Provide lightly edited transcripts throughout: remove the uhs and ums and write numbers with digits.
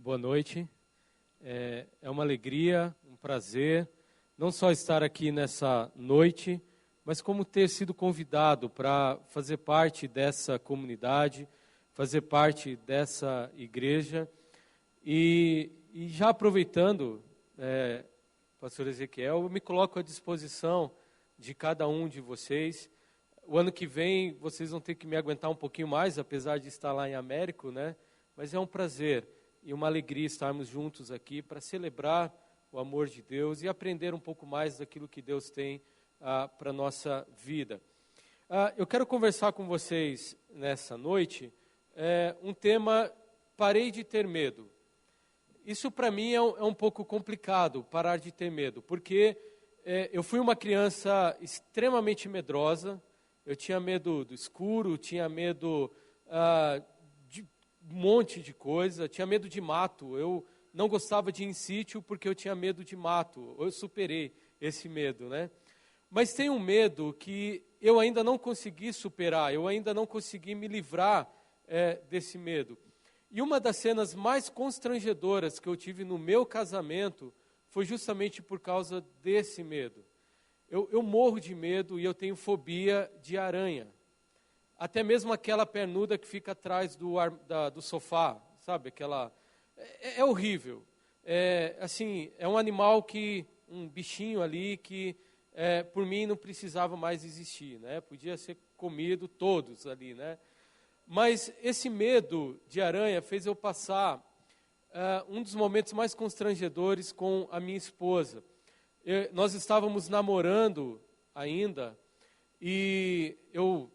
Boa noite. É uma alegria, um prazer, não só estar aqui nessa noite, mas como ter sido convidado para fazer parte dessa comunidade, fazer parte dessa igreja. E já aproveitando, pastor Ezequiel, eu me coloco à disposição de cada um de vocês. O ano que vem vocês vão ter que me aguentar um pouquinho mais, apesar de estar lá em Américo, né? Mas é um prazer e uma alegria estarmos juntos aqui para celebrar o amor de Deus e aprender um pouco mais daquilo que Deus tem para a nossa vida. Eu quero conversar com vocês nessa noite um tema, parei de ter medo. Isso para mim é um pouco complicado, parar de ter medo, porque eu fui uma criança extremamente medrosa, eu tinha medo do escuro, tinha medo de um monte de coisa, tinha medo de mato, eu não gostava de ir em sítio porque eu tinha medo de mato, eu superei esse medo, né? Mas tem um medo que eu ainda não consegui superar, eu ainda não consegui me livrar desse medo. E uma das cenas mais constrangedoras que eu tive no meu casamento foi justamente por causa desse medo. Eu morro de medo e eu tenho fobia de aranha. Até mesmo aquela pernuda que fica atrás do sofá, sabe? Aquela, é horrível. É um animal um bichinho ali que, por mim, não precisava mais existir, né? Podia ser comido todos ali, né? Mas esse medo de aranha fez eu passar um dos momentos mais constrangedores com a minha esposa. Nós estávamos namorando ainda e eu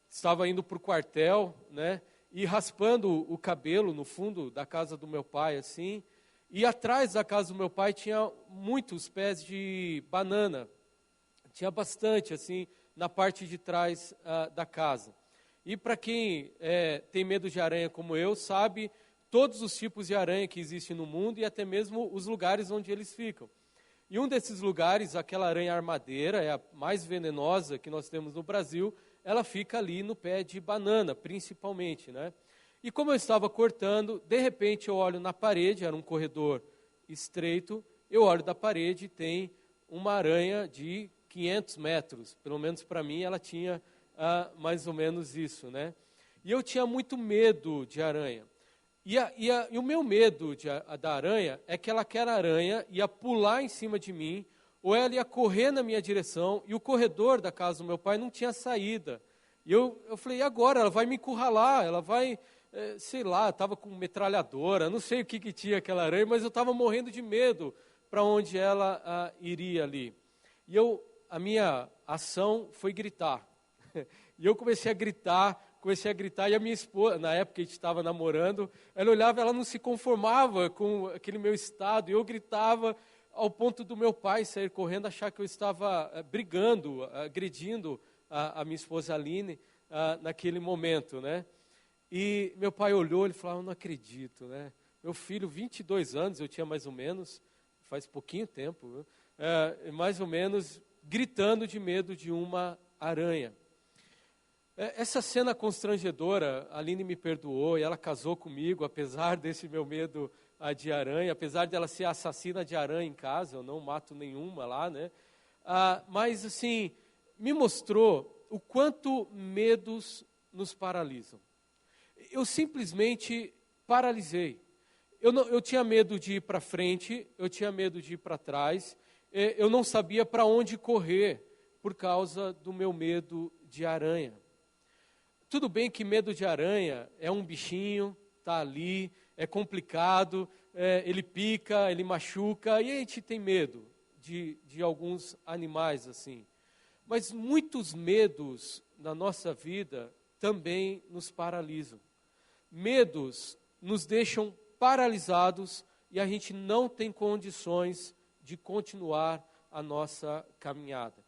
estava indo para o quartel, né, e raspando o cabelo no fundo da casa do meu pai, assim, e atrás da casa do meu pai tinha muitos pés de banana, tinha bastante, assim, na parte de trás da casa. E para quem tem medo de aranha como eu, sabe todos os tipos de aranha que existem no mundo e até mesmo os lugares onde eles ficam. E um desses lugares, aquela aranha armadeira, é a mais venenosa que nós temos no Brasil, ela fica ali no pé de banana, principalmente, né? E como eu estava cortando, de repente eu olho na parede, era um corredor estreito, eu olho da parede e tem uma aranha de 500 metros, pelo menos para mim ela tinha mais ou menos isso, né? E eu tinha muito medo de aranha. E o meu medo da aranha é que aquela aranha ia pular em cima de mim, ou ela ia correr na minha direção, e o corredor da casa do meu pai não tinha saída. E eu falei, e agora? Ela vai me encurralar, ela vai, sei lá, estava com metralhadora, não sei o que tinha aquela aranha, mas eu estava morrendo de medo para onde ela iria ali. E a minha ação foi gritar. E eu comecei a gritar, e a minha esposa, na época que a gente estava namorando, ela olhava, ela não se conformava com aquele meu estado, e eu gritava ao ponto do meu pai sair correndo, achar que eu estava brigando, agredindo a minha esposa Aline naquele momento, né? E meu pai olhou, ele falou, eu não acredito, né? Meu filho, 22 anos, eu tinha mais ou menos, faz pouquinho tempo, mais ou menos, gritando de medo de uma aranha. Essa cena constrangedora, a Aline me perdoou e ela casou comigo, apesar desse meu medo de aranha, apesar dela ser assassina de aranha em casa, eu não mato nenhuma lá, né? Mas, assim, me mostrou o quanto medos nos paralisam. Eu simplesmente paralisei. Eu tinha medo de ir para frente, eu tinha medo de ir para trás, eu não sabia para onde correr por causa do meu medo de aranha. Tudo bem que medo de aranha é um bichinho, está ali, é complicado, ele pica, ele machuca, e a gente tem medo de alguns animais assim. Mas muitos medos na nossa vida também nos paralisam. Medos nos deixam paralisados e a gente não tem condições de continuar a nossa caminhada.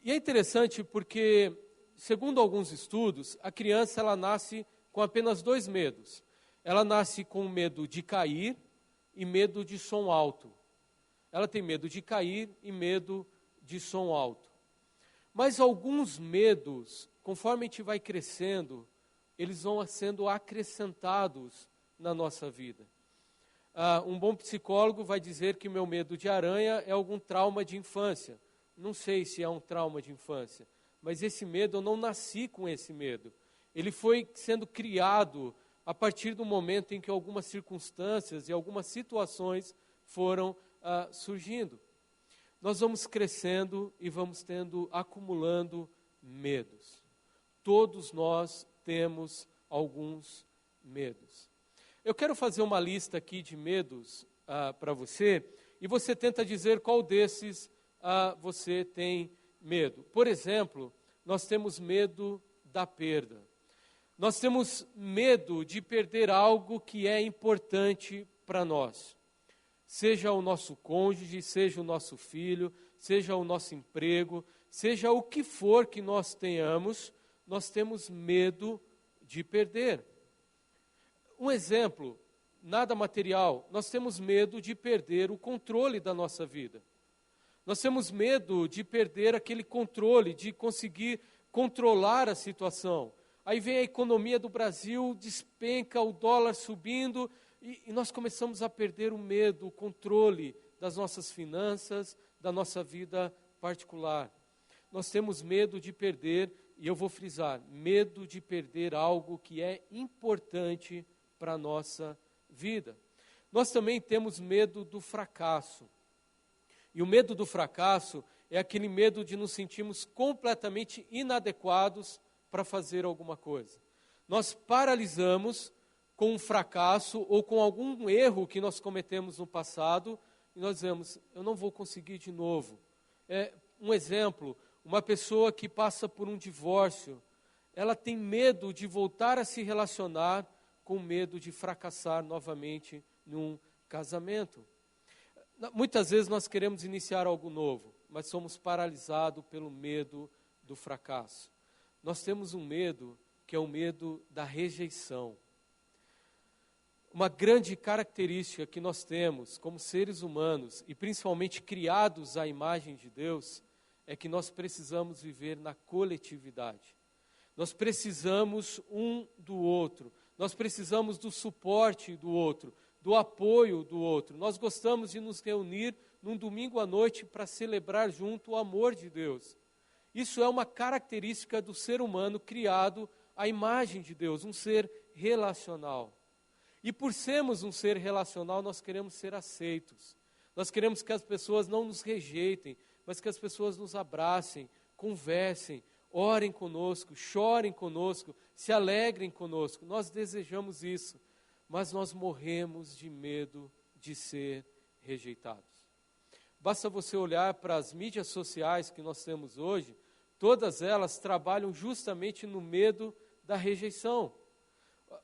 E é interessante porque, segundo alguns estudos, a criança ela nasce com apenas 2 medos. Ela nasce com medo de cair e medo de som alto. Ela tem medo de cair e medo de som alto. Mas alguns medos, conforme a gente vai crescendo, eles vão sendo acrescentados na nossa vida. Um bom psicólogo vai dizer que meu medo de aranha é algum trauma de infância. Não sei se é um trauma de infância, mas esse medo, eu não nasci com esse medo. Ele foi sendo criado a partir do momento em que algumas circunstâncias e algumas situações foram surgindo. Nós vamos crescendo e vamos acumulando medos. Todos nós temos alguns medos. Eu quero fazer uma lista aqui de medos para você, e você tenta dizer qual desses você tem medo. Por exemplo, nós temos medo da perda. Nós temos medo de perder algo que é importante para nós. Seja o nosso cônjuge, seja o nosso filho, seja o nosso emprego, seja o que for que nós tenhamos, nós temos medo de perder. Um exemplo, nada material, nós temos medo de perder o controle da nossa vida. Nós temos medo de perder aquele controle, de conseguir controlar a situação. Aí vem a economia do Brasil, despenca, o dólar subindo, e nós começamos a perder o medo, o controle das nossas finanças, da nossa vida particular. Nós temos medo de perder, e eu vou frisar, medo de perder algo que é importante para a nossa vida. Nós também temos medo do fracasso. E o medo do fracasso é aquele medo de nos sentirmos completamente inadequados para fazer alguma coisa. Nós paralisamos com um fracasso ou com algum erro que nós cometemos no passado e nós dizemos, eu não vou conseguir de novo. Um exemplo, uma pessoa que passa por um divórcio, ela tem medo de voltar a se relacionar com medo de fracassar novamente num casamento. Muitas vezes nós queremos iniciar algo novo, mas somos paralisados pelo medo do fracasso. Nós temos um medo que é o medo da rejeição. Uma grande característica que nós temos como seres humanos, e principalmente criados à imagem de Deus, é que nós precisamos viver na coletividade. Nós precisamos um do outro, nós precisamos do suporte do outro, do apoio do outro. Nós gostamos de nos reunir num domingo à noite para celebrar junto o amor de Deus. Isso é uma característica do ser humano criado à imagem de Deus, um ser relacional. E por sermos um ser relacional, nós queremos ser aceitos. Nós queremos que as pessoas não nos rejeitem, mas que as pessoas nos abracem, conversem, orem conosco, chorem conosco, se alegrem conosco. Nós desejamos isso, mas nós morremos de medo de ser rejeitados. Basta você olhar para as mídias sociais que nós temos hoje, todas elas trabalham justamente no medo da rejeição.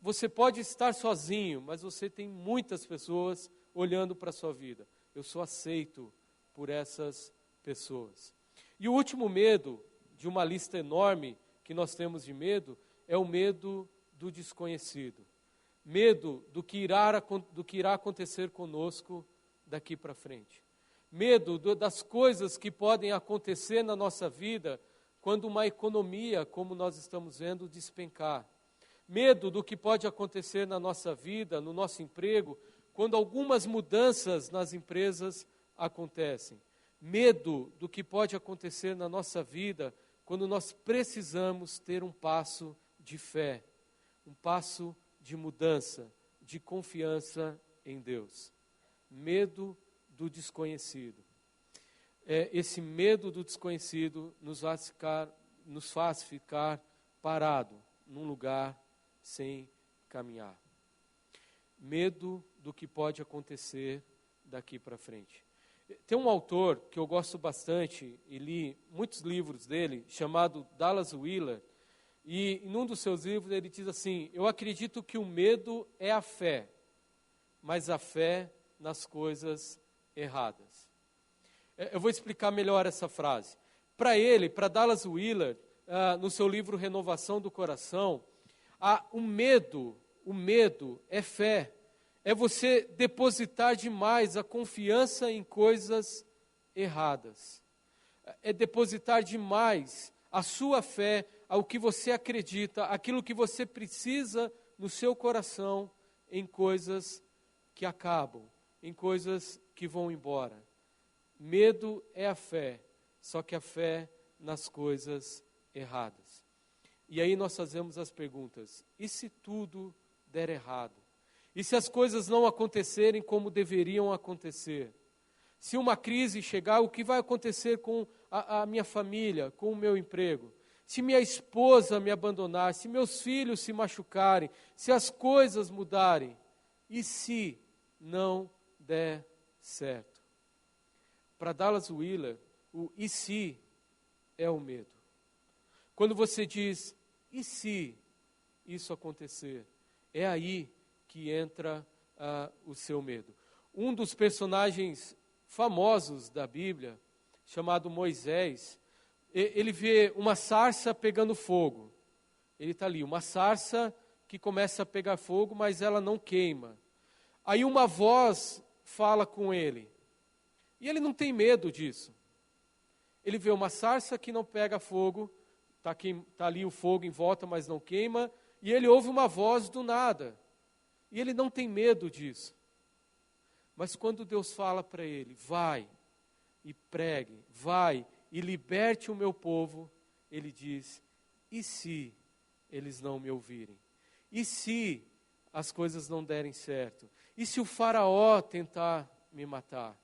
Você pode estar sozinho, mas você tem muitas pessoas olhando para a sua vida. Eu sou aceito por essas pessoas. E o último medo, de uma lista enorme que nós temos de medo, é o medo do desconhecido. Medo do que irá acontecer conosco daqui para frente. Medo das coisas que podem acontecer na nossa vida quando uma economia, como nós estamos vendo, despencar. Medo do que pode acontecer na nossa vida, no nosso emprego, quando algumas mudanças nas empresas acontecem. Medo do que pode acontecer na nossa vida quando nós precisamos ter um passo de fé, um passo de mudança, de confiança em Deus. Medo do desconhecido. Esse medo do desconhecido nos faz ficar parado num lugar sem caminhar. Medo do que pode acontecer daqui para frente. Tem um autor que eu gosto bastante e li muitos livros dele, chamado Dallas Willard, e em um dos seus livros ele diz assim, eu acredito que o medo é a fé, mas a fé nas coisas erradas. Eu vou explicar melhor essa frase. Para ele, para Dallas Willard, no seu livro Renovação do Coração, o medo é fé. É você depositar demais a confiança em coisas erradas. É depositar demais a sua fé, ao que você acredita, aquilo que você precisa no seu coração, em coisas que acabam, em coisas que vão embora. Medo é a fé, só que a fé nas coisas erradas. E aí nós fazemos as perguntas: e se tudo der errado? E se as coisas não acontecerem como deveriam acontecer? Se uma crise chegar, o que vai acontecer com a minha família, com o meu emprego? Se minha esposa me abandonar, se meus filhos se machucarem, se as coisas mudarem, e se não der certo? Para Dallas Willard, o "e se" é o medo. Quando você diz, e se isso acontecer? É aí que entra o seu medo. Um dos personagens famosos da Bíblia, chamado Moisés, ele vê uma sarça pegando fogo. Ele está ali, uma sarça que começa a pegar fogo, mas ela não queima. Aí uma voz fala com ele. E ele não tem medo disso. Ele vê uma sarça que não pega fogo, está ali o fogo em volta, mas não queima, e ele ouve uma voz do nada. E ele não tem medo disso. Mas quando Deus fala para ele, vai e pregue, vai e liberte o meu povo, ele diz, e se eles não me ouvirem? E se as coisas não derem certo? E se o faraó tentar me matar?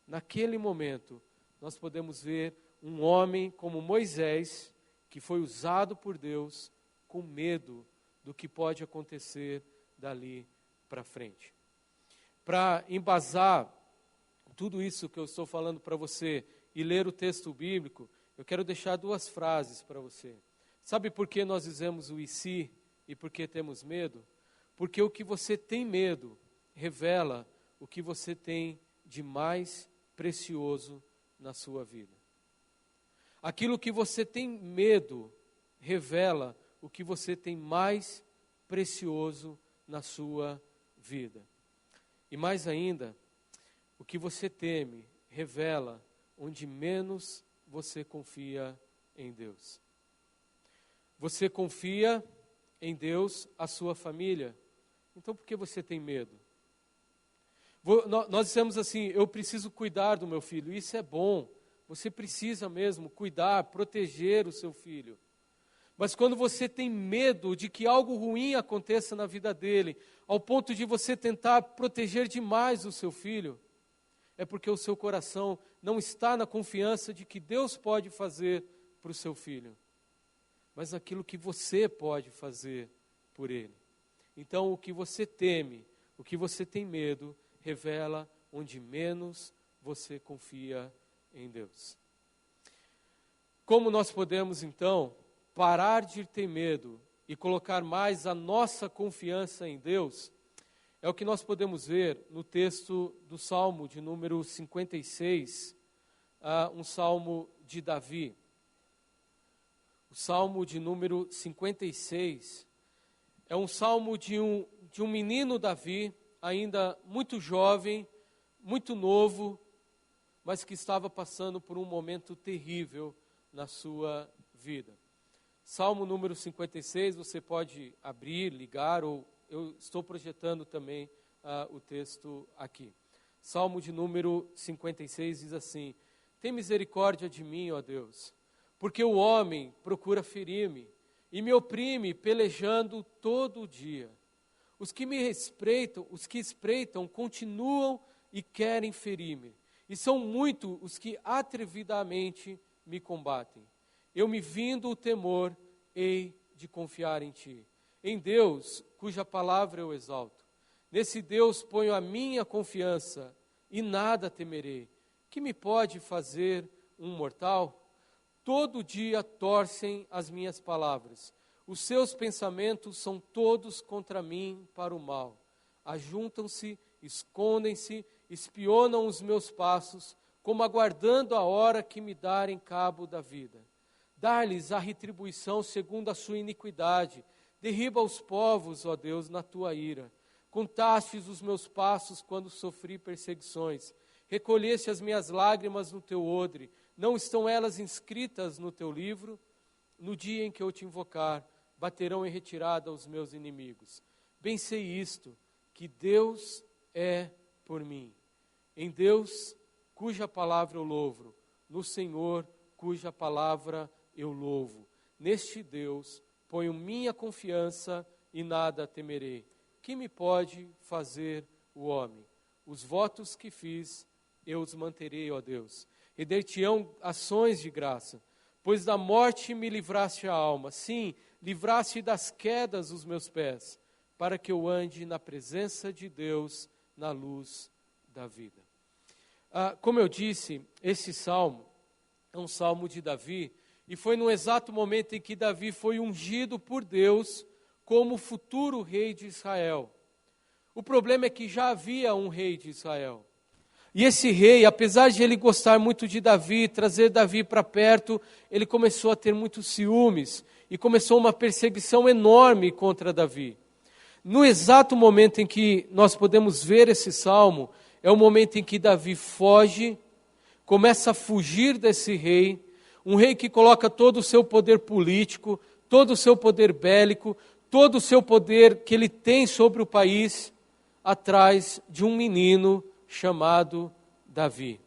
Naquele momento, nós podemos ver um homem como Moisés, que foi usado por Deus, com medo do que pode acontecer dali para frente. Para embasar tudo isso que eu estou falando para você e ler o texto bíblico, eu quero deixar duas frases para você. Sabe por que nós dizemos o "e se" e por que temos medo? Porque o que você tem medo revela o que você tem de mais precioso na sua vida. Aquilo que você tem medo revela o que você tem mais precioso na sua vida. E mais ainda, o que você teme revela onde menos você confia em Deus. Você confia em Deus, a sua família. Então por que você tem medo? Nós dizemos assim, eu preciso cuidar do meu filho. Isso é bom. Você precisa mesmo cuidar, proteger o seu filho. Mas quando você tem medo de que algo ruim aconteça na vida dele, ao ponto de você tentar proteger demais o seu filho, é porque o seu coração não está na confiança de que Deus pode fazer para o seu filho, mas naquilo que você pode fazer por ele. Então, o que você teme, o que você tem medo, revela onde menos você confia em Deus. Como nós podemos, então, parar de ter medo e colocar mais a nossa confiança em Deus? É o que nós podemos ver no texto do Salmo de número 56, um salmo de Davi. O Salmo de número 56 é um salmo de um menino Davi, ainda muito jovem, muito novo, mas que estava passando por um momento terrível na sua vida. Salmo número 56, você pode abrir, ligar, ou eu estou projetando também o texto aqui. Salmo de número 56 diz assim: tem misericórdia de mim, ó Deus, porque o homem procura ferir-me e me oprime pelejando todo o dia. Os que espreitam continuam e querem ferir-me, e são muito os que atrevidamente me combatem. Eu me vindo o temor, hei de confiar em ti. Em Deus, cuja palavra eu exalto. Nesse Deus ponho a minha confiança e nada temerei. Que me pode fazer um mortal? Todo dia torcem as minhas palavras. Os seus pensamentos são todos contra mim para o mal. Ajuntam-se, escondem-se, espionam os meus passos, como aguardando a hora que me darem cabo da vida. Dá-lhes a retribuição segundo a sua iniquidade. Derriba os povos, ó Deus, na tua ira. Contastes os meus passos quando sofri perseguições. Recolheste as minhas lágrimas no teu odre. Não estão elas inscritas no teu livro? No dia em que eu te invocar, baterão em retirada os meus inimigos. Bem sei isto, que Deus é por mim. Em Deus, cuja palavra eu louvo, no Senhor, cuja palavra eu louvo. Neste Deus ponho minha confiança e nada temerei. Que me pode fazer o homem? Os votos que fiz, eu os manterei, ó Deus. Render-te-ão ações de graça, pois da morte me livraste a alma. Sim, livraste das quedas os meus pés, para que eu ande na presença de Deus, na luz da vida. Como eu disse, esse salmo é um salmo de Davi, e foi no exato momento em que Davi foi ungido por Deus como futuro rei de Israel. O problema é que já havia um rei de Israel. E esse rei, apesar de ele gostar muito de Davi, trazer Davi para perto, ele começou a ter muitos ciúmes e começou uma perseguição enorme contra Davi. No exato momento em que nós podemos ver esse salmo, é o momento em que Davi foge, começa a fugir desse rei, um rei que coloca todo o seu poder político, todo o seu poder bélico, todo o seu poder que ele tem sobre o país, atrás de um menino chamado Davi.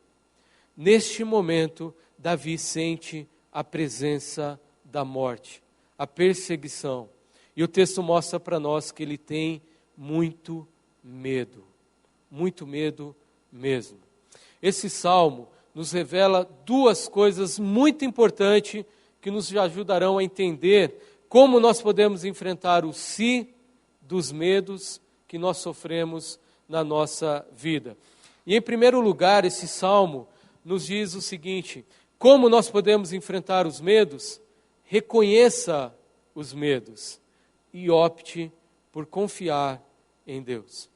Neste momento, Davi sente a presença da morte, a perseguição. E o texto mostra para nós que ele tem muito medo mesmo. Esse salmo nos revela duas coisas muito importantes que nos ajudarão a entender como nós podemos enfrentar o si dos medos que nós sofremos na nossa vida. E em primeiro lugar, esse salmo nos diz o seguinte: como nós podemos enfrentar os medos? Reconheça os medos e opte por confiar em Deus.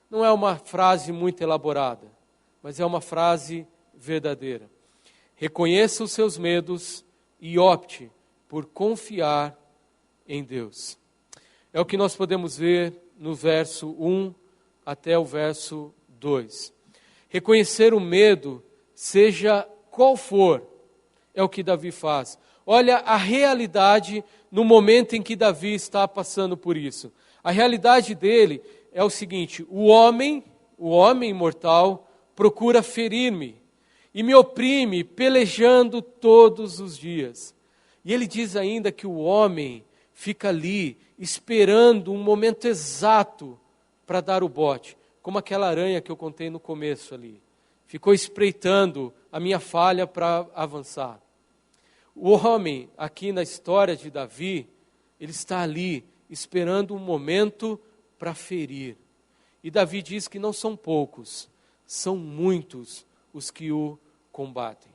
Não é uma frase muito elaborada, mas é uma frase verdadeira. Reconheça os seus medos e opte por confiar em Deus. É o que nós podemos ver no verso 1 até o verso 2. Reconhecer o medo, seja qual for, é o que Davi faz. Olha a realidade no momento em que Davi está passando por isso. A realidade dele é o seguinte: o homem mortal, procura ferir-me e me oprime, pelejando todos os dias. E ele diz ainda que o homem fica ali, esperando um momento exato para dar o bote, como aquela aranha que eu contei no começo ali. Ficou espreitando a minha falha para avançar. O homem, aqui na história de Davi, ele está ali, esperando um momento para ferir. E Davi diz que não são poucos, são muitos os que o combatem.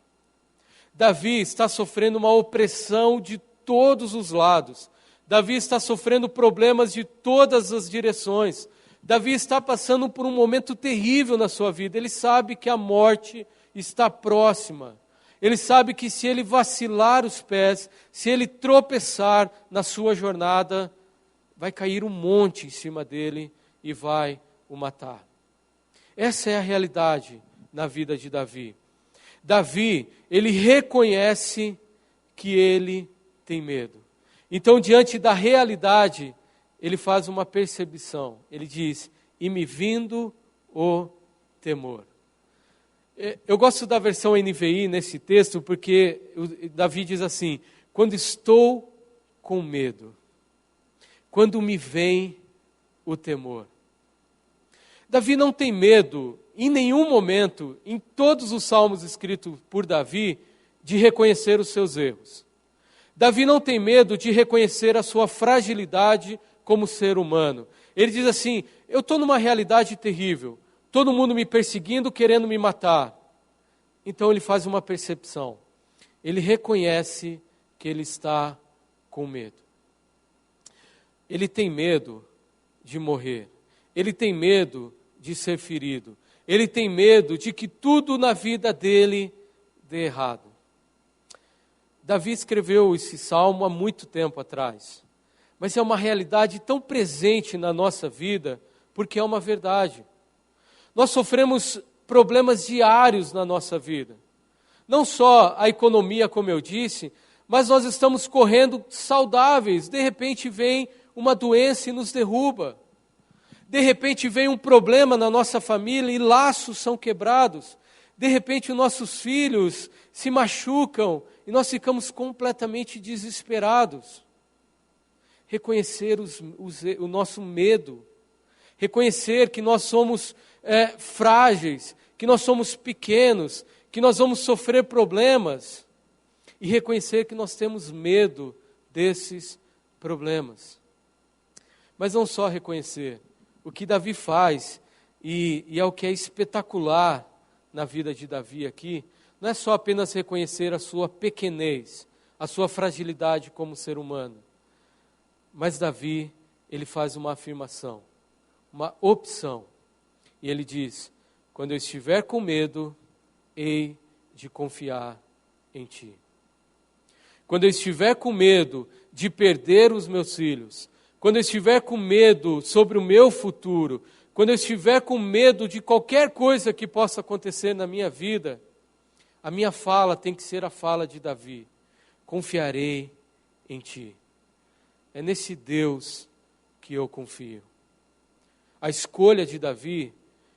Davi está sofrendo uma opressão de todos os lados. Davi está sofrendo problemas de todas as direções. Davi está passando por um momento terrível na sua vida. Ele sabe que a morte está próxima. Ele sabe que se ele vacilar os pés, se ele tropeçar na sua jornada, vai cair um monte em cima dele e vai o matar. Essa é a realidade na vida de Davi. Davi, ele reconhece que ele tem medo. Então, diante da realidade, ele faz uma percepção. Ele diz: e me vindo o temor. Eu gosto da versão NVI nesse texto, porque Davi diz assim: quando estou com medo, quando me vem o temor. Davi não tem medo, em nenhum momento, em todos os salmos escritos por Davi, de reconhecer os seus erros. Davi não tem medo de reconhecer a sua fragilidade como ser humano. Ele diz assim: eu estou numa realidade terrível, todo mundo me perseguindo, querendo me matar. Então ele faz uma percepção. Ele reconhece que ele está com medo. Ele tem medo de morrer. Ele tem medo de ser ferido. Ele tem medo de que tudo na vida dele dê errado. Davi escreveu esse salmo há muito tempo atrás. Mas é uma realidade tão presente na nossa vida, porque é uma verdade. Nós sofremos problemas diários na nossa vida. Não só a economia, como eu disse, mas nós estamos correndo saudáveis. De repente vem uma doença e nos derruba. De repente vem um problema na nossa família e laços são quebrados. De repente os nossos filhos se machucam e nós ficamos completamente desesperados. Reconhecer o nosso medo, reconhecer que nós somos frágeis, que nós somos pequenos, que nós vamos sofrer problemas e reconhecer que nós temos medo desses problemas. Mas não só reconhecer, o que Davi faz, e é o que é espetacular na vida de Davi aqui, não é só apenas reconhecer a sua pequenez, a sua fragilidade como ser humano, mas Davi, ele faz uma afirmação, uma opção, e ele diz: quando eu estiver com medo, hei de confiar em ti. Quando eu estiver com medo de perder os meus filhos, quando eu estiver com medo sobre o meu futuro, quando eu estiver com medo de qualquer coisa que possa acontecer na minha vida, a minha fala tem que ser a fala de Davi: confiarei em ti. É nesse Deus que eu confio. A escolha de Davi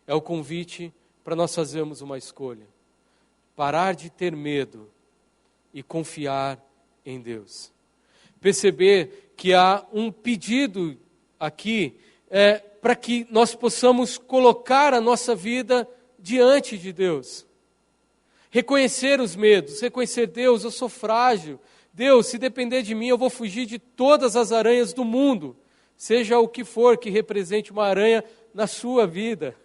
é o convite para nós fazermos uma escolha. Parar de ter medo e confiar em Deus. Perceber que há um pedido aqui para que nós possamos colocar a nossa vida diante de Deus. Reconhecer os medos, reconhecer: Deus, eu sou frágil. Deus, se depender de mim, eu vou fugir de todas as aranhas do mundo. Seja o que for que represente uma aranha na sua vida.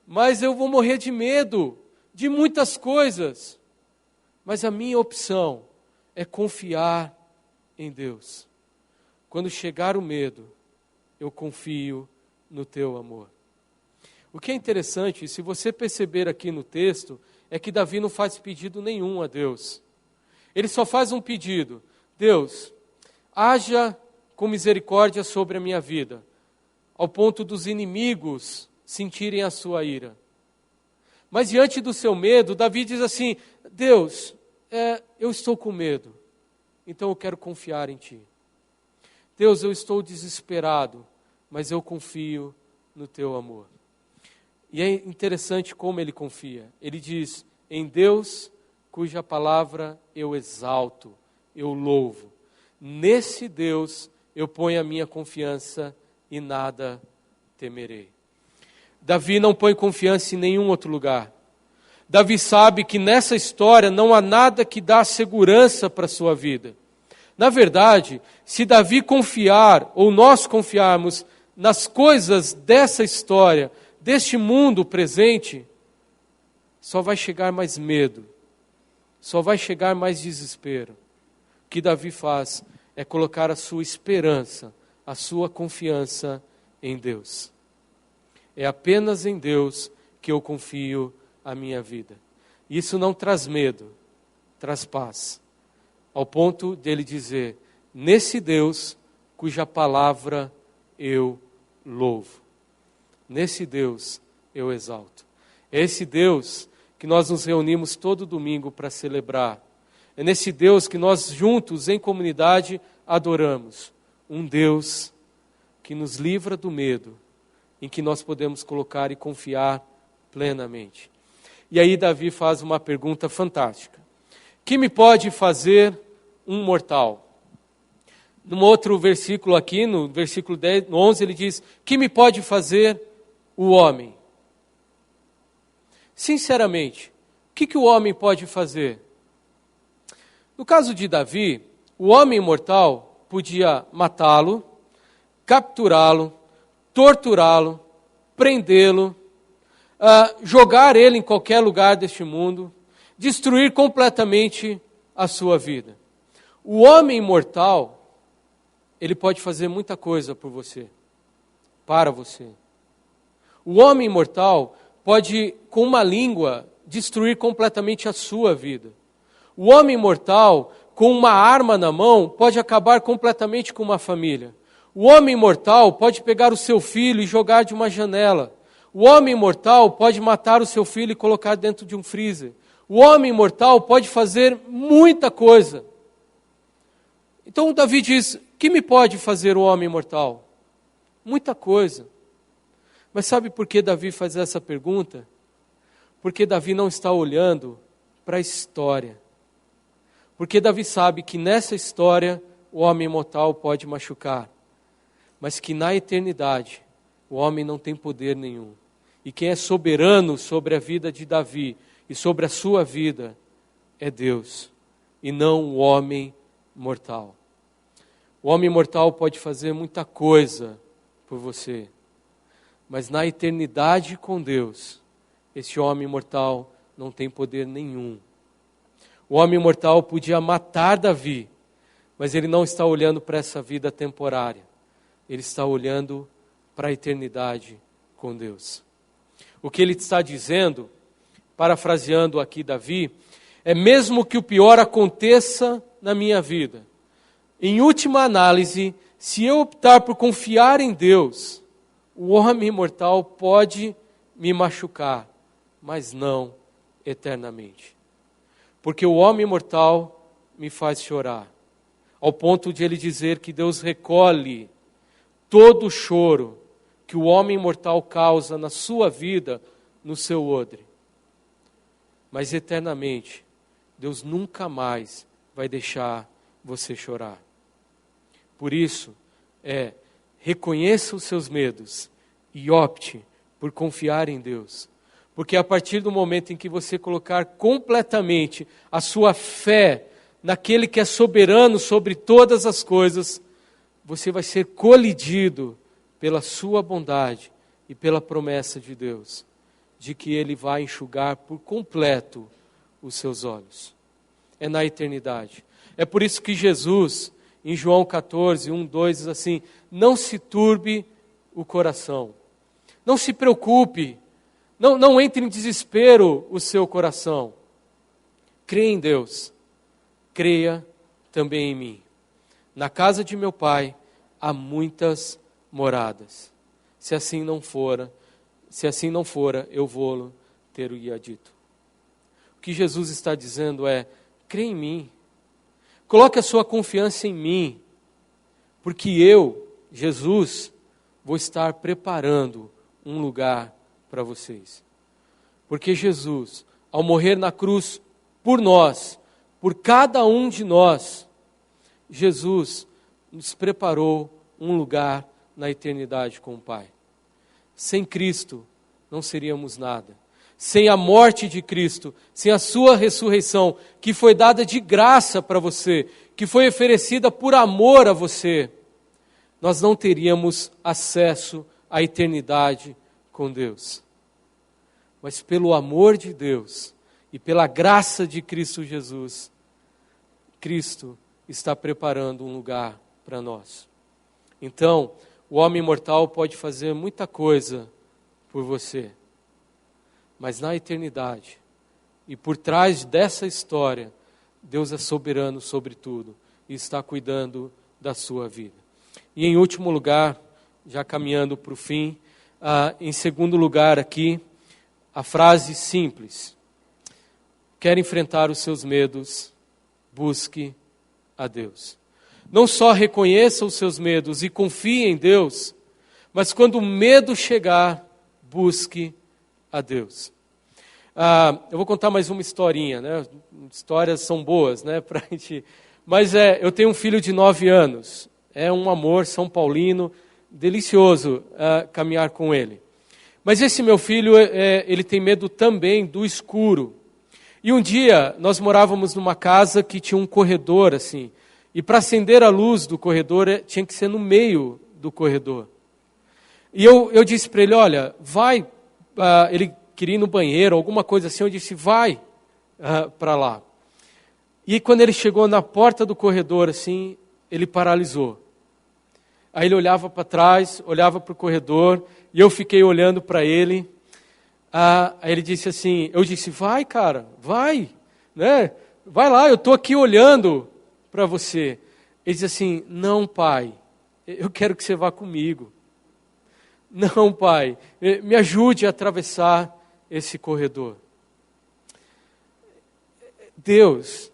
Mas eu vou morrer de medo de muitas coisas. Mas a minha opção é confiar em Deus. Quando chegar o medo, eu confio no teu amor. O que é interessante, se você perceber aqui no texto, é que Davi não faz pedido nenhum a Deus. Ele só faz um pedido: Deus, haja com misericórdia sobre a minha vida, ao ponto dos inimigos sentirem a sua ira. Mas diante do seu medo, Davi diz assim: Deus, eu estou com medo, então eu quero confiar em ti. Deus, eu estou desesperado, mas eu confio no teu amor. E é interessante como ele confia. Ele diz: em Deus, cuja palavra eu exalto, eu louvo. Nesse Deus eu ponho a minha confiança e nada temerei. Davi não põe confiança em nenhum outro lugar. Davi sabe que nessa história não há nada que dá segurança para a sua vida. Na verdade, se Davi confiar, ou nós confiarmos nas coisas dessa história, deste mundo presente, só vai chegar mais medo, só vai chegar mais desespero. O que Davi faz é colocar a sua esperança, a sua confiança em Deus. É apenas em Deus que eu confio a minha vida. Isso não traz medo, traz paz. Ao ponto dele dizer: nesse Deus cuja palavra eu louvo. Nesse Deus eu exalto. É esse Deus que nós nos reunimos todo domingo para celebrar. É nesse Deus que nós juntos, em comunidade, adoramos. Um Deus que nos livra do medo, em que nós podemos colocar e confiar plenamente. E aí Davi faz uma pergunta fantástica: que me pode fazer um mortal? Num outro versículo aqui, no versículo 10, no 11, ele diz: que me pode fazer o homem? Sinceramente, o que o homem pode fazer? No caso de Davi, o homem mortal podia matá-lo, capturá-lo, torturá-lo, prendê-lo, jogar ele em qualquer lugar deste mundo, destruir completamente a sua vida. O homem mortal, ele pode fazer muita coisa por você, para você. O homem mortal pode, com uma língua, destruir completamente a sua vida. O homem mortal, com uma arma na mão, pode acabar completamente com uma família. O homem mortal pode pegar o seu filho e jogar de uma janela. O homem mortal pode matar o seu filho e colocar dentro de um freezer. O homem mortal pode fazer muita coisa. Então Davi diz: que me pode fazer o homem mortal? Muita coisa. Mas sabe por que Davi faz essa pergunta? Porque Davi não está olhando para a história. Porque Davi sabe que nessa história o homem mortal pode machucar, mas que na eternidade o homem não tem poder nenhum. E quem é soberano sobre a vida de Davi e sobre a sua vida é Deus, e não o homem mortal. O homem mortal pode fazer muita coisa por você, mas na eternidade com Deus, esse homem mortal não tem poder nenhum. O homem mortal podia matar Davi, mas ele não está olhando para essa vida temporária. Ele está olhando para a eternidade com Deus. O que ele está dizendo, parafraseando aqui Davi, é mesmo que o pior aconteça na minha vida, em última análise, se eu optar por confiar em Deus, o homem mortal pode me machucar, mas não eternamente. Porque o homem mortal me faz chorar, ao ponto de ele dizer que Deus recolhe todo o choro que o homem mortal causa na sua vida, no seu odre. Mas eternamente, Deus nunca mais vai deixar você chorar. Por isso, reconheça os seus medos e opte por confiar em Deus. Porque a partir do momento em que você colocar completamente a sua fé naquele que é soberano sobre todas as coisas, você vai ser colidido pela sua bondade e pela promessa de Deus, de que Ele vai enxugar por completo os seus olhos. É na eternidade. É por isso que Jesus, em João 14, 1, 2, diz assim: não se turbe o coração, não se preocupe, não entre em desespero o seu coração. Creia em Deus, creia também em mim. Na casa de meu Pai há muitas moradas. Se assim não fora, eu vou-lo ter dito. O que Jesus está dizendo é: creia em mim, coloque a sua confiança em mim, porque eu, Jesus, vou estar preparando um lugar para vocês. Porque Jesus, ao morrer na cruz por nós, por cada um de nós, Jesus nos preparou um lugar na eternidade com o Pai. Sem Cristo não seríamos nada. Sem a morte de Cristo, sem a sua ressurreição, que foi dada de graça para você, que foi oferecida por amor a você, nós não teríamos acesso à eternidade com Deus. Mas pelo amor de Deus e pela graça de Cristo Jesus, Cristo está preparando um lugar para nós. Então, o homem mortal pode fazer muita coisa por você, mas na eternidade, e por trás dessa história, Deus é soberano sobre tudo e está cuidando da sua vida. E em último lugar, já caminhando para o fim, em segundo lugar aqui, a frase simples: quer enfrentar os seus medos, busque a Deus. Não só reconheça os seus medos e confie em Deus, mas quando o medo chegar, busque a Deus. Eu vou contar mais uma historinha, né? Histórias são boas, né? Pra gente... Mas eu tenho um filho de 9 anos, é um amor, São Paulino, delicioso caminhar com ele. Mas esse meu filho, ele tem medo também do escuro. E um dia, nós morávamos numa casa que tinha um corredor, assim, e para acender a luz do corredor, tinha que ser no meio do corredor. E eu disse para ele: olha, vai, ele queria ir no banheiro, alguma coisa assim, eu disse: vai para lá. E quando ele chegou na porta do corredor, assim, ele paralisou. Aí ele olhava para trás, olhava para o corredor, e eu fiquei olhando para ele. Aí ele disse assim, eu disse: vai, cara, vai, né? Vai lá, eu estou aqui olhando para você. Ele disse assim: não, pai, eu quero que você vá comigo. Não, pai, me ajude a atravessar esse corredor. Deus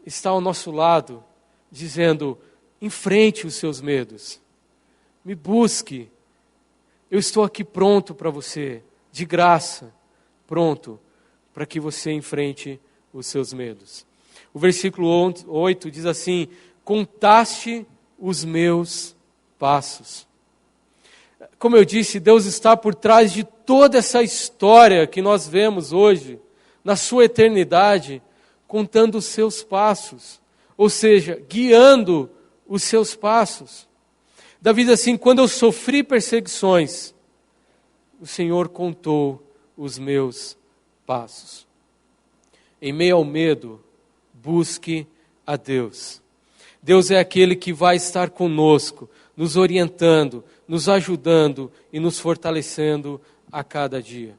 está ao nosso lado, dizendo: enfrente os seus medos, me busque. Eu estou aqui pronto para você, de graça, pronto para que você enfrente os seus medos. O versículo 8 diz assim: contaste os meus passos. Como eu disse, Deus está por trás de toda essa história que nós vemos hoje, na sua eternidade, contando os seus passos, ou seja, guiando os seus passos. Davi diz assim: quando eu sofri perseguições, o Senhor contou os meus passos. Em meio ao medo, busque a Deus. Deus é aquele que vai estar conosco, nos orientando, nos ajudando e nos fortalecendo a cada dia.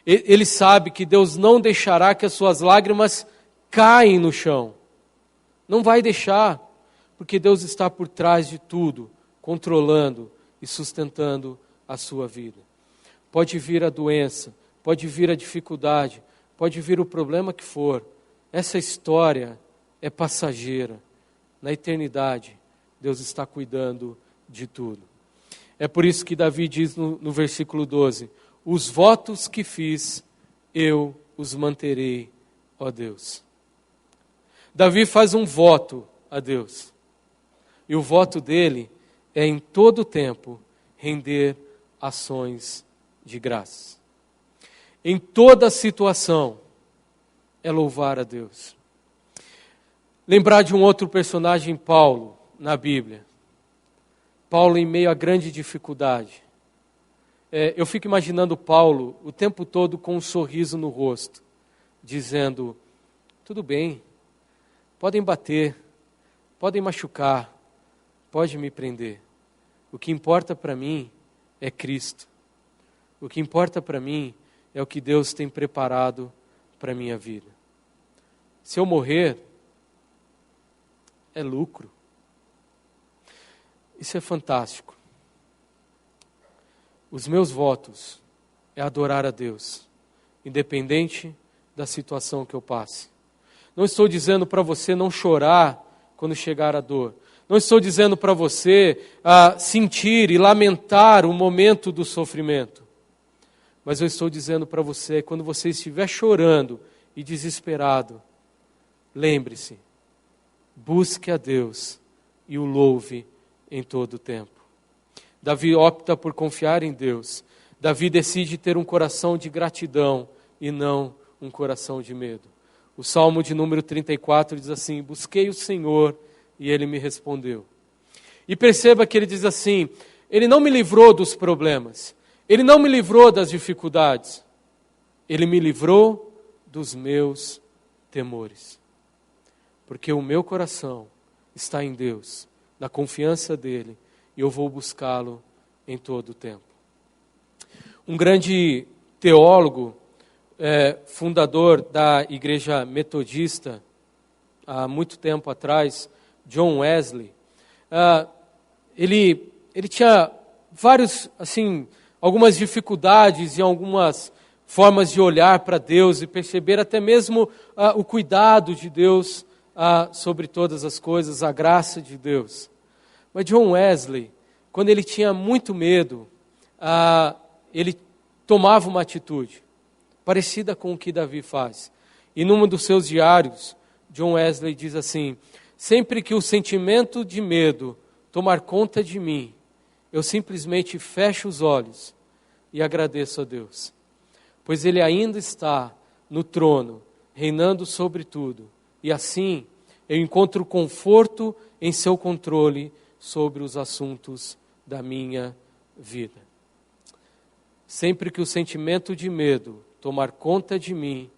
Ele sabe que Deus não deixará que as suas lágrimas caem no chão. Não vai deixar, porque Deus está por trás de tudo, controlando e sustentando a sua vida. Pode vir a doença, pode vir a dificuldade, pode vir o problema que for. Essa história é passageira. Na eternidade, Deus está cuidando de tudo. É por isso que Davi diz no versículo 12: os votos que fiz, eu os manterei, ó Deus. Davi faz um voto a Deus. E o voto dele é em todo tempo render ações de graça. Em toda situação é louvar a Deus. Lembrar de um outro personagem, Paulo, na Bíblia. Paulo em meio a grande dificuldade. Eu fico imaginando Paulo o tempo todo com um sorriso no rosto, dizendo: tudo bem, podem bater, podem machucar, pode me prender. O que importa para mim é Cristo. O que importa para mim é o que Deus tem preparado para a minha vida. Se eu morrer, é lucro. Isso é fantástico. Os meus votos é adorar a Deus, independente da situação que eu passe. Não estou dizendo para você não chorar quando chegar a dor. Não estou dizendo para você sentir e lamentar o momento do sofrimento. Mas eu estou dizendo para você, quando você estiver chorando e desesperado, lembre-se, busque a Deus e o louve em todo o tempo. Davi opta por confiar em Deus. Davi decide ter um coração de gratidão e não um coração de medo. O Salmo de número 34 diz assim: busquei o Senhor e Ele me respondeu. E perceba que ele diz assim: Ele não me livrou dos problemas, Ele não me livrou das dificuldades, Ele me livrou dos meus temores. Porque o meu coração está em Deus, na confiança dEle, e eu vou buscá-lo em todo o tempo. Um grande teólogo, fundador da Igreja Metodista, há muito tempo atrás, John Wesley, ele tinha algumas dificuldades e algumas formas de olhar para Deus e perceber até mesmo o cuidado de Deus sobre todas as coisas, a graça de Deus. Mas John Wesley, quando ele tinha muito medo, ele tomava uma atitude parecida com o que Davi faz. E num dos seus diários, John Wesley diz assim: sempre que o sentimento de medo tomar conta de mim, eu simplesmente fecho os olhos e agradeço a Deus, pois Ele ainda está no trono, reinando sobre tudo, e assim eu encontro conforto em seu controle sobre os assuntos da minha vida. Sempre que o sentimento de medo tomar conta de mim,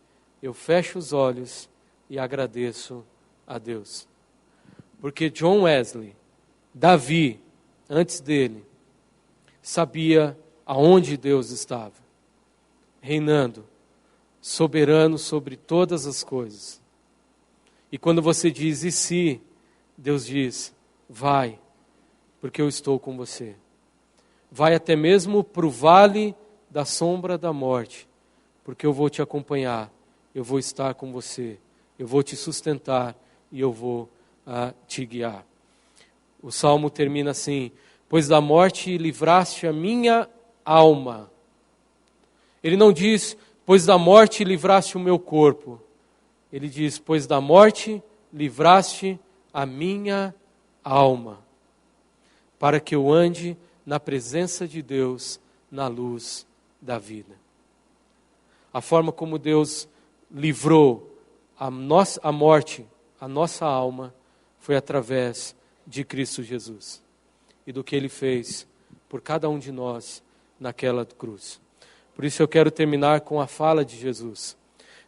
eu fecho os olhos e agradeço a Deus. Porque John Wesley, Davi, antes dele, sabia aonde Deus estava, reinando, soberano sobre todas as coisas. E quando você diz "e se", Deus diz: vai, porque eu estou com você. Vai até mesmo para o vale da sombra da morte, porque eu vou te acompanhar, eu vou estar com você, eu vou te sustentar e eu vou te guiar. O Salmo termina assim: pois da morte livraste a minha alma. Ele não diz, pois da morte livraste o meu corpo. Ele diz, pois da morte livraste a minha alma, para que eu ande na presença de Deus, na luz da vida. A forma como Deus livrou a morte, a nossa alma, foi através de Cristo Jesus e do que Ele fez por cada um de nós naquela cruz. Por isso eu quero terminar com a fala de Jesus.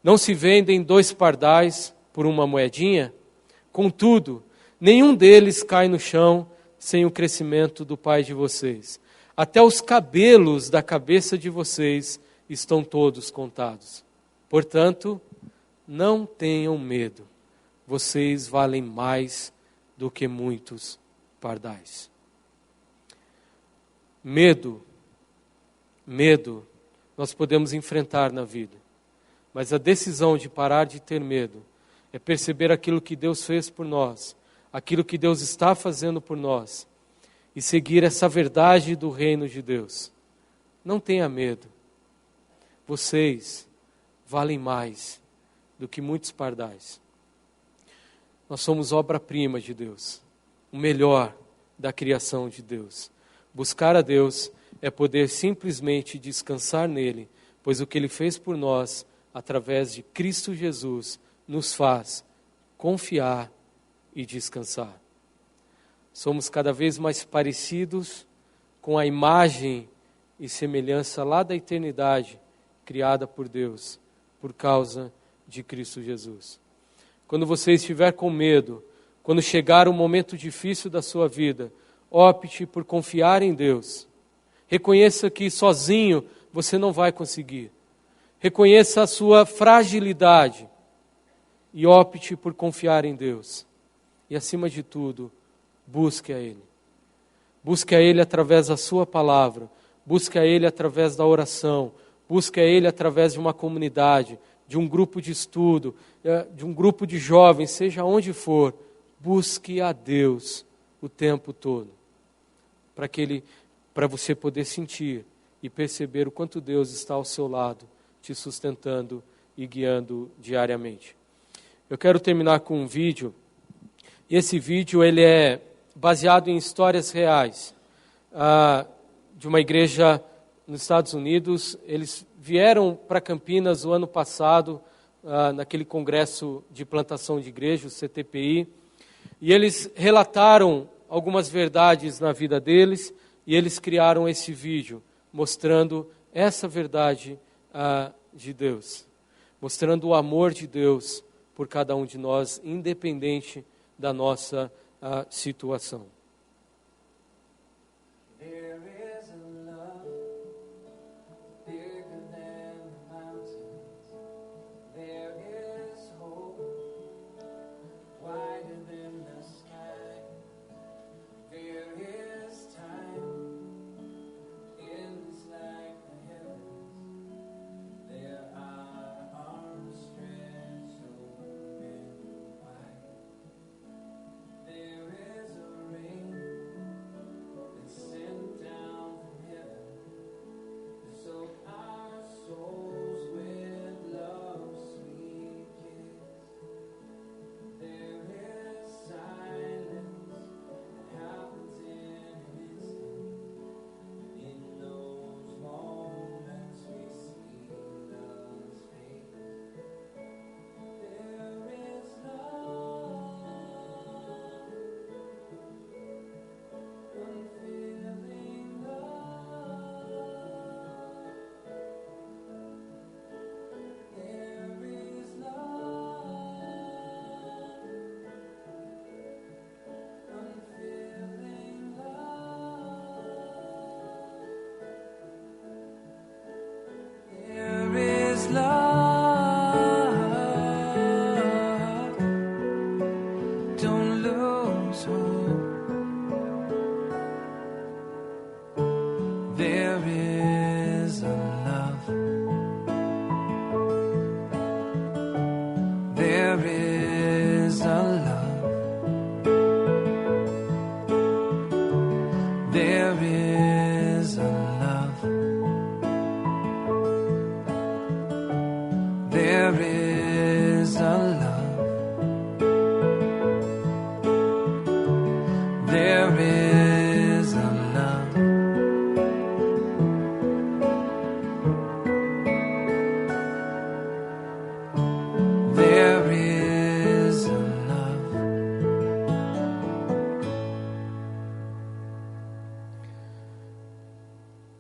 Não se vendem 2 pardais por uma moedinha? Contudo, nenhum deles cai no chão sem o crescimento do Pai de vocês. Até os cabelos da cabeça de vocês estão todos contados. Portanto, não tenham medo. Vocês valem mais do que muitos pardais. Medo nós podemos enfrentar na vida. Mas a decisão de parar de ter medo é perceber aquilo que Deus fez por nós, aquilo que Deus está fazendo por nós, e seguir essa verdade do reino de Deus. Não tenha medo. Vocês valem mais do que muitos pardais. Nós somos obra-prima de Deus, o melhor da criação de Deus. Buscar a Deus é poder simplesmente descansar nele, pois o que Ele fez por nós, através de Cristo Jesus, nos faz confiar e descansar. Somos cada vez mais parecidos com a imagem e semelhança lá da eternidade, criada por Deus, por causa de Cristo Jesus. Quando você estiver com medo, quando chegar um momento difícil da sua vida, opte por confiar em Deus. Reconheça que sozinho você não vai conseguir. Reconheça a sua fragilidade e opte por confiar em Deus. E acima de tudo, busque a Ele. Busque a Ele através da sua palavra. Busque a Ele através da oração. Busque a Ele através de uma comunidade, de um grupo de estudo, de um grupo de jovens, seja onde for. Busque a Deus o tempo todo, para você poder sentir e perceber o quanto Deus está ao seu lado, te sustentando e guiando diariamente. Eu quero terminar com um vídeo, e esse vídeo ele é baseado em histórias reais, de uma igreja nos Estados Unidos. Eles vieram para Campinas o ano passado, naquele congresso de plantação de igreja, o CTPI, e eles relataram algumas verdades na vida deles, e eles criaram esse vídeo, mostrando essa verdade de Deus, mostrando o amor de Deus por cada um de nós, independente da nossa situação. There is a love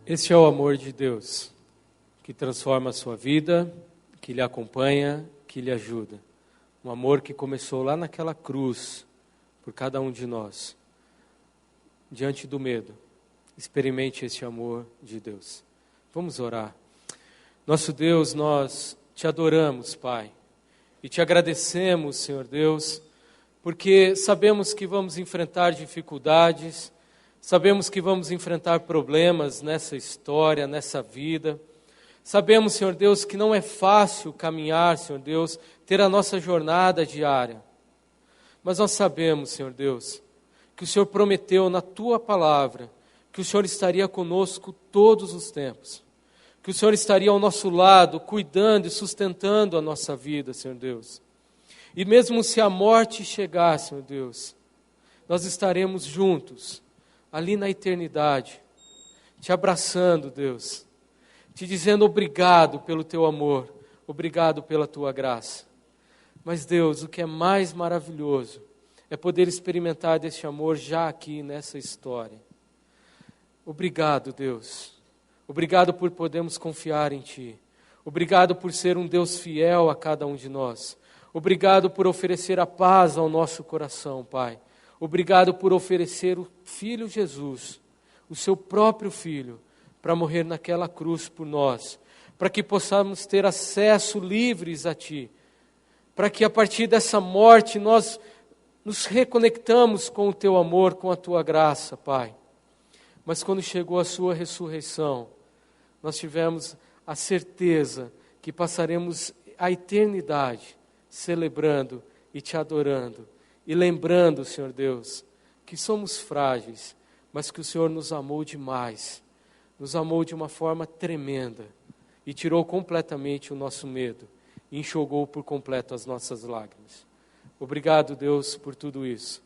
Este é o amor de Deus, que transforma a sua vida, que lhe acompanha, que lhe ajuda. Um amor que começou lá naquela cruz, por cada um de nós. Diante do medo, experimente este amor de Deus. Vamos orar. Nosso Deus, nós te adoramos, Pai, e te agradecemos, Senhor Deus, porque sabemos que vamos enfrentar dificuldades, sabemos que vamos enfrentar problemas nessa história, nessa vida. Sabemos, Senhor Deus, que não é fácil caminhar, Senhor Deus, ter a nossa jornada diária. Mas nós sabemos, Senhor Deus, que o Senhor prometeu na Tua palavra que o Senhor estaria conosco todos os tempos. Que o Senhor estaria ao nosso lado, cuidando e sustentando a nossa vida, Senhor Deus. E mesmo se a morte chegar, Senhor Deus, nós estaremos juntos, ali na eternidade, te abraçando, Deus, te dizendo obrigado pelo Teu amor, obrigado pela Tua graça. Mas, Deus, o que é mais maravilhoso é poder experimentar desse amor já aqui nessa história. Obrigado, Deus. Obrigado por podermos confiar em Ti. Obrigado por ser um Deus fiel a cada um de nós. Obrigado por oferecer a paz ao nosso coração, Pai. Obrigado por oferecer o Filho Jesus, o Seu próprio Filho, para morrer naquela cruz por nós, para que possamos ter acesso livres a Ti, para que a partir dessa morte nós nos reconectamos com o Teu amor, com a Tua graça, Pai. Mas quando chegou a Sua ressurreição, nós tivemos a certeza que passaremos a eternidade celebrando e Te adorando e lembrando, Senhor Deus, que somos frágeis, mas que o Senhor nos amou demais, nos amou de uma forma tremenda e tirou completamente o nosso medo e enxugou por completo as nossas lágrimas. Obrigado, Deus, por tudo isso.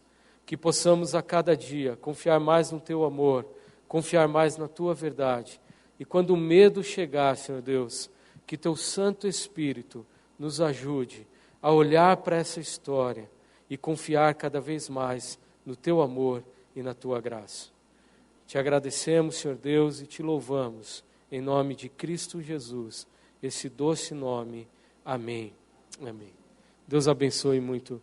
Que possamos a cada dia confiar mais no Teu amor, confiar mais na Tua verdade. E quando o medo chegar, Senhor Deus, que Teu Santo Espírito nos ajude a olhar para essa história e confiar cada vez mais no Teu amor e na Tua graça. Te agradecemos, Senhor Deus, e Te louvamos, em nome de Cristo Jesus, esse doce nome. Amém. Amém. Deus abençoe muito